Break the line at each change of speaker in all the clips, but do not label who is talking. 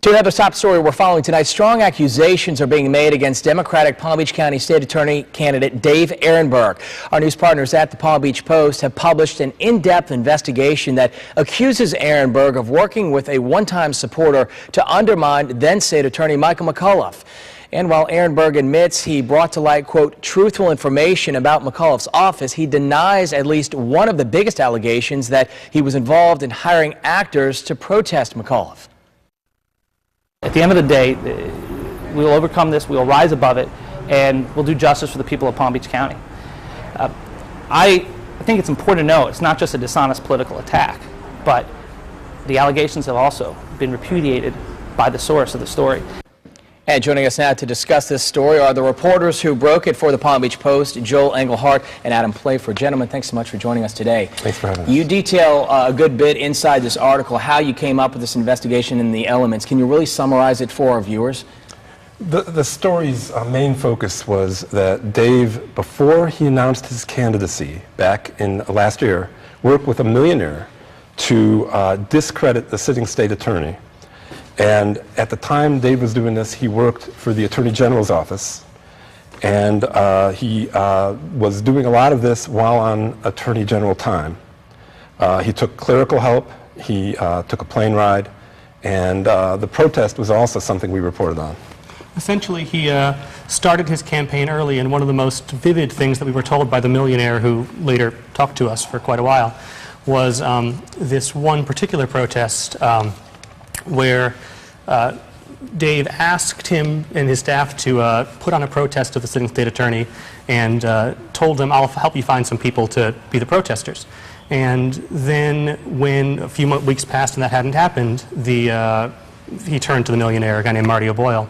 To another top story we're following tonight, strong accusations are being made against Democratic Palm Beach County State Attorney candidate Dave Aronberg. Our news partners at the Palm Beach Post have published an in-depth investigation that accuses Aronberg of working with a one-time supporter to undermine then State Attorney McAuliffe. And while Aronberg admits he brought to light, quote, truthful information about McAuliffe's office, he denies at least one of the biggest allegations, that he was involved in hiring actors to protest McAuliffe.
At the end of the day, we will overcome this, we will rise above it, and we'll do justice for the people of Palm Beach County. I think it's important to know it's not just a dishonest political attack, but the allegations have also been repudiated by the source of the story.
And joining us now to discuss this story are the reporters who broke it for the Palm Beach Post, Joel Engelhardt and Adam Playford. Gentlemen, thanks so much for joining us today.
Thanks for having us.
You detail a good bit inside this article how you came up with this investigation and the elements. Can you really summarize it for our viewers?
The story's main focus was that Dave, before he announced his candidacy back in last year, worked with a millionaire to discredit the sitting state attorney. And at the time Dave was doing this, he worked for the Attorney General's office, and he was doing a lot of this while on Attorney General time. He took clerical help, he took a plane ride, and the protest was also something we reported on.
Essentially, he started his campaign early, and one of the most vivid things that we were told by the millionaire, who later talked to us for quite a while, was this one particular protest where Dave asked him and his staff to put on a protest of the sitting state attorney, and told them, I'll help you find some people to be the protesters. And then when a few weeks passed and that hadn't happened, he turned to the millionaire, a guy named Marty O'Boyle,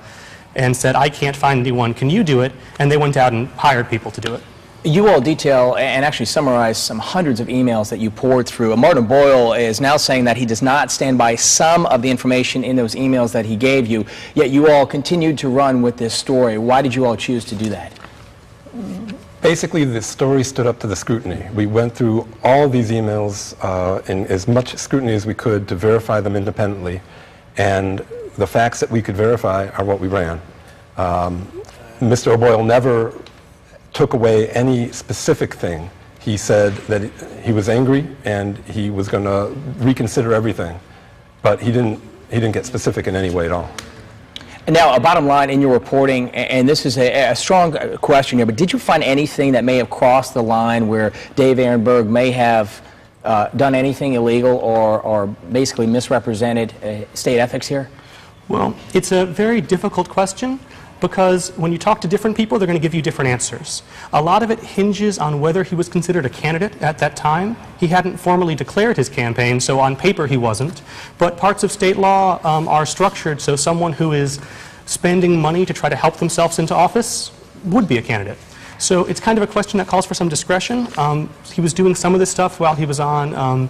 and said, I can't find anyone, can you do it? And they went out and hired people to do it.
You all detail and actually summarize some hundreds of emails that you poured through. Martin Boyle is now saying that he does not stand by some of the information in those emails that he gave you, yet you all continued to run with this story. Why did you all choose to do that?
Basically, the story stood up to the scrutiny. We went through all of these emails in as much scrutiny as we could to verify them independently, and the facts that we could verify are what we ran. Mr. O'Boyle never took away any specific thing. He said that he was angry and he was going to reconsider everything, but he didn't get specific in any way at all.
And now, a bottom line in your reporting, and this is a strong question here, but did you find anything that may have crossed the line where Dave Aronberg may have done anything illegal or basically misrepresented state ethics here?
Well, it's a very difficult question, because when you talk to different people, they're going to give you different answers. A lot of it hinges on whether he was considered a candidate at that time. He hadn't formally declared his campaign, so on paper he wasn't. But parts of state law are structured so someone who is spending money to try to help themselves into office would be a candidate. So it's kind of a question that calls for some discretion. He was doing some of this stuff while he was on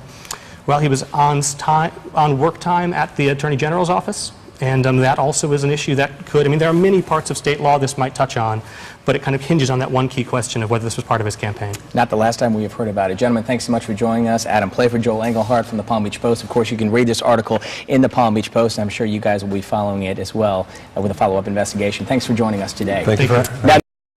work time at the Attorney General's office. And that also is an issue that could, there are many parts of state law this might touch on, but it kind of hinges on that one key question of whether this was part of his campaign.
Not the last time we have heard about it. Gentlemen, thanks so much for joining us. Adam Playford, Joel Engelhardt from the Palm Beach Post. Of course, you can read this article in the Palm Beach Post. I'm sure you guys will be following it as well with a follow-up investigation. Thanks for joining us today.
Thank you.